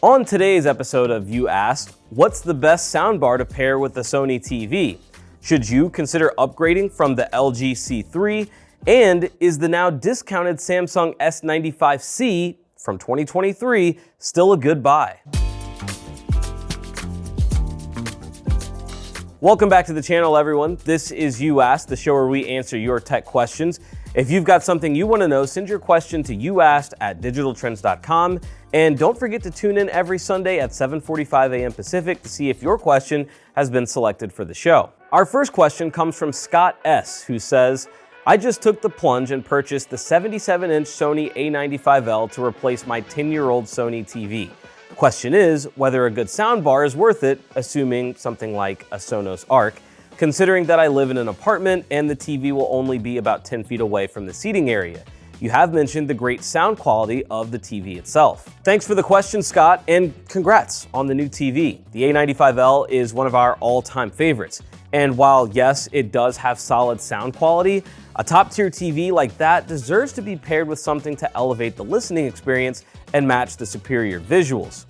On today's episode of You Asked, what's the best soundbar to pair with the Sony TV? Should you consider upgrading from the LG C3? And is the now discounted Samsung S95C from 2023 still a good buy? Welcome back to the channel, everyone. This is You Asked, the show where we answer your tech questions. If you've got something you want to know, send your question to youasked@digitaltrends.com. And don't forget to tune in every Sunday at 7:45 a.m. Pacific to see if your question has been selected for the show. Our first question comes from Scott S., who says, I just took the plunge and purchased the 77-inch Sony A95L to replace my 10-year-old Sony TV. Question is whether a good soundbar is worth it, assuming something like a Sonos Arc, considering that I live in an apartment and the TV will only be about 10 feet away from the seating area. You have mentioned the great sound quality of the TV itself. Thanks for the question, Scott, and congrats on the new TV. The A95L is one of our all-time favorites. And while, yes, it does have solid sound quality, a top-tier TV like that deserves to be paired with something to elevate the listening experience and match the superior visuals.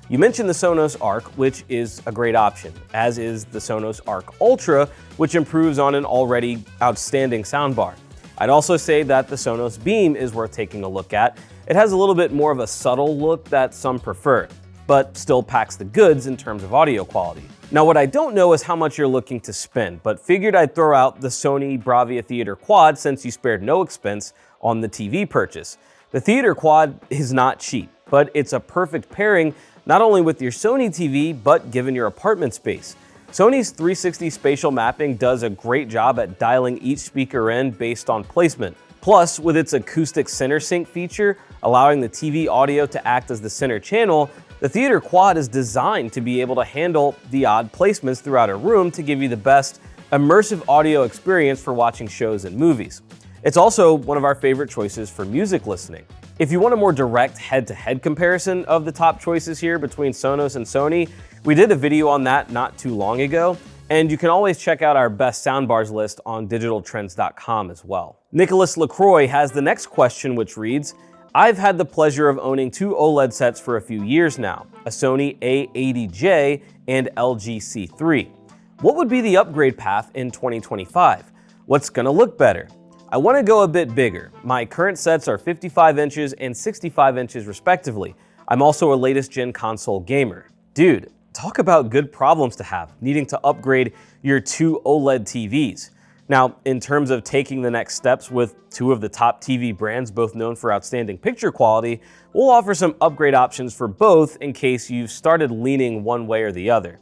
You mentioned the Sonos Arc, which is a great option, as is the Sonos Arc Ultra, which improves on an already outstanding soundbar. I'd also say that the Sonos Beam is worth taking a look at. It has a little bit more of a subtle look that some prefer, but still packs the goods in terms of audio quality. Now, what I don't know is how much you're looking to spend, but figured I'd throw out the Sony Bravia Theater Quad since you spared no expense on the TV purchase. The Theater Quad is not cheap, but it's a perfect pairing not only with your Sony TV, but given your apartment space. Sony's 360 spatial mapping does a great job at dialing each speaker in based on placement. Plus, with its acoustic center sync feature, allowing the TV audio to act as the center channel, the Theater Quad is designed to be able to handle the odd placements throughout a room to give you the best immersive audio experience for watching shows and movies. It's also one of our favorite choices for music listening. If you want a more direct head-to-head comparison of the top choices here between Sonos and Sony, we did a video on that not too long ago, and you can always check out our best soundbars list on digitaltrends.com as well. Nicholas LaCroix has the next question, which reads, I've had the pleasure of owning two OLED sets for a few years now, a Sony A90J and LG C3. What would be the upgrade path in 2025? What's gonna look better? I want to go a bit bigger. My current sets are 55 inches and 65 inches respectively. I'm also a latest gen console gamer. Dude, talk about good problems to have, needing to upgrade your two OLED TVs. Now, in terms of taking the next steps with two of the top TV brands, both known for outstanding picture quality, we'll offer some upgrade options for both in case you've started leaning one way or the other.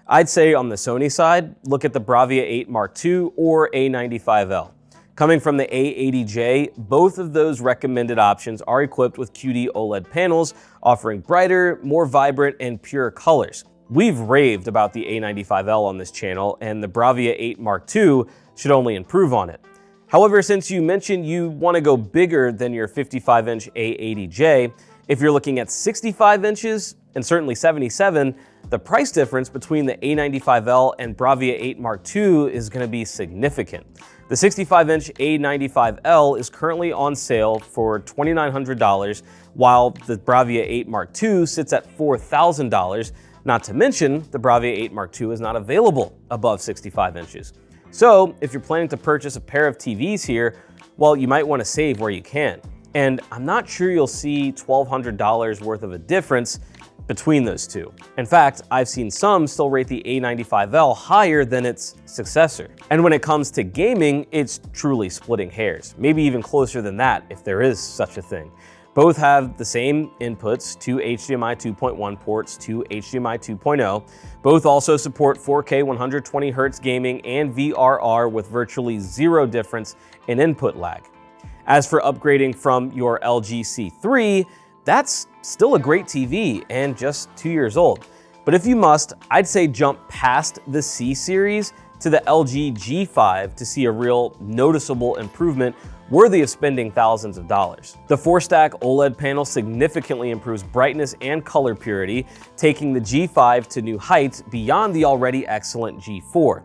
I'd say on the Sony side, look at the Bravia 8 Mark II or A95L. Coming from the A80J, both of those recommended options are equipped with QD-OLED panels, offering brighter, more vibrant, and pure colors. We've raved about the A95L on this channel, and the Bravia 8 Mark II should only improve on it. However, since you mentioned you want to go bigger than your 55-inch A80J, if you're looking at 65 inches, and certainly 77, the price difference between the A95L and Bravia 8 Mark II is going to be significant. The 65-inch A95L is currently on sale for $2,900, while the Bravia 8 Mark II sits at $4,000. Not to mention, the Bravia 8 Mark II is not available above 65 inches. So, if you're planning to purchase a pair of TVs here, well, you might want to save where you can. And I'm not sure you'll see $1,200 worth of a difference between those two. In fact, I've seen some still rate the A95L higher than its successor. And when it comes to gaming, it's truly splitting hairs, maybe even closer than that if there is such a thing. Both have the same inputs, two HDMI 2.1 ports, two HDMI 2.0. Both also support 4K 120Hz gaming and VRR with virtually zero difference in input lag. As for upgrading from your LG C3, that's still a great TV and just 2 years old. But if you must, I'd say jump past the C series to the LG G5 to see a real noticeable improvement worthy of spending thousands of dollars. The 4-stack OLED panel significantly improves brightness and color purity, taking the G5 to new heights beyond the already excellent G4.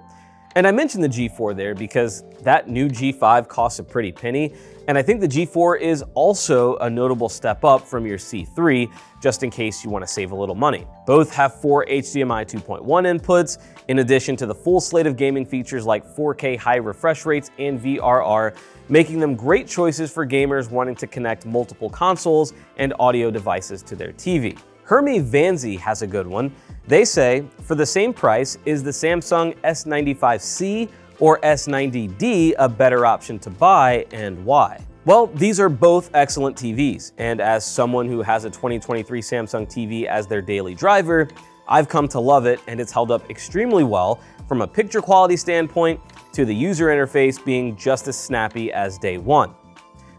And I mentioned the G4 there because that new G5 costs a pretty penny, And I think the G4 is also a notable step up from your C3, just in case you want to save a little money. Both have 4 HDMI 2.1 inputs, in addition to the full slate of gaming features like 4K high refresh rates and VRR, making them great choices for gamers wanting to connect multiple consoles and audio devices to their TV. Hermie Vanzi has a good one. They say, for the same price, is the Samsung S95C or S90D a better option to buy, and why? Well, these are both excellent TVs, and as someone who has a 2023 Samsung TV as their daily driver, I've come to love it, and it's held up extremely well from a picture quality standpoint to the user interface being just as snappy as day one.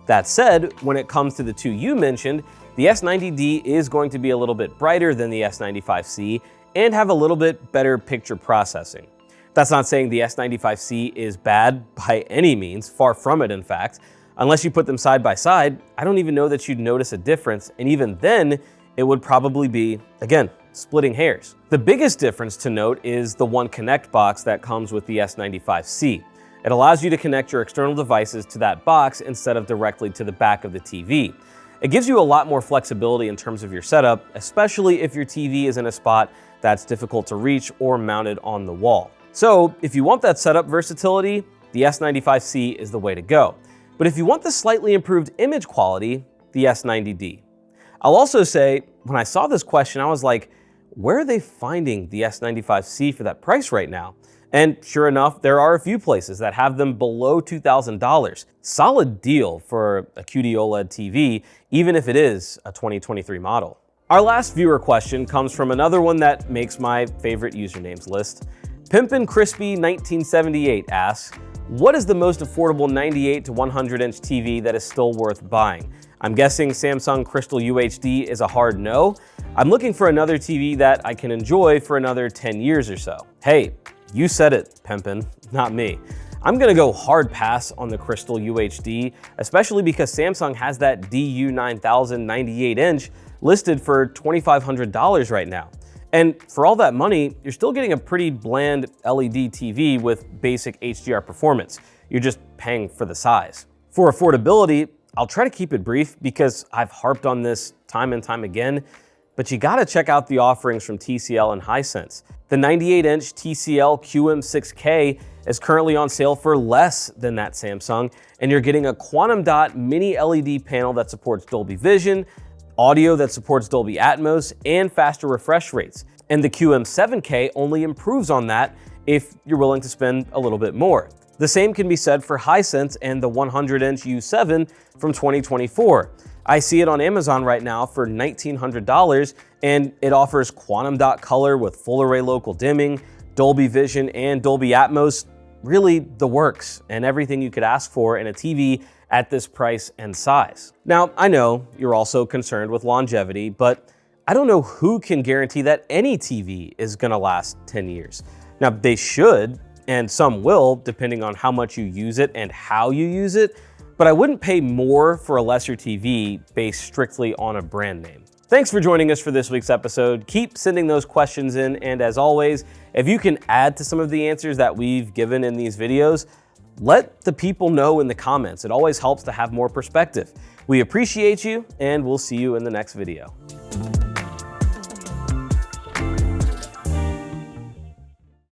That said, when it comes to the two you mentioned, the S90D is going to be a little bit brighter than the S95C and have a little bit better picture processing. That's not saying the S95C is bad by any means, far from it in fact. Unless you put them side by side, I don't even know that you'd notice a difference, and even then, it would probably be, again, splitting hairs. The biggest difference to note is the One Connect box that comes with the S95C. It allows you to connect your external devices to that box instead of directly to the back of the TV. It gives you a lot more flexibility in terms of your setup, especially if your TV is in a spot that's difficult to reach or mounted on the wall. So if you want that setup versatility, the S95C is the way to go. But if you want the slightly improved image quality, the S90D. I'll also say, when I saw this question, I was like, where are they finding the S95C for that price right now? And sure enough, there are a few places that have them below $2,000. Solid deal for a QD-OLED TV, even if it is a 2023 model. Our last viewer question comes from another one that makes my favorite usernames list. Pimpin' Crispy 1978 asks, what is the most affordable 98 to 100-inch TV that is still worth buying? I'm guessing Samsung Crystal UHD is a hard no. I'm looking for another TV that I can enjoy for another 10 years or so. Hey, you said it, Pimpin', not me. I'm gonna go hard pass on the Crystal UHD, especially because Samsung has that DU9000 98-inch listed for $2,500 right now. And for all that money, you're still getting a pretty bland LED TV with basic HDR performance. You're just paying for the size. For affordability, I'll try to keep it brief because I've harped on this time and time again, but you gotta check out the offerings from TCL and Hisense. The 98-inch TCL QM6K is currently on sale for less than that Samsung, and you're getting a quantum dot mini LED panel that supports Dolby Vision, audio that supports Dolby Atmos, and faster refresh rates. And the QM7K only improves on that if you're willing to spend a little bit more. The same can be said for Hisense and the 100-inch U7 from 2024. I see it on Amazon right now for $1,900, and it offers quantum dot color with full array local dimming, Dolby Vision, and Dolby Atmos. Really the works, and everything you could ask for in a TV at this price and size. Now, I know you're also concerned with longevity, but I don't know who can guarantee that any TV is gonna last 10 years. Now, they should, and some will, depending on how much you use it and how you use it, but I wouldn't pay more for a lesser TV based strictly on a brand name. Thanks for joining us for this week's episode. Keep sending those questions in, and as always, if you can add to some of the answers that we've given in these videos, let the people know in the comments. It always helps to have more perspective. We appreciate you, and we'll see you in the next video.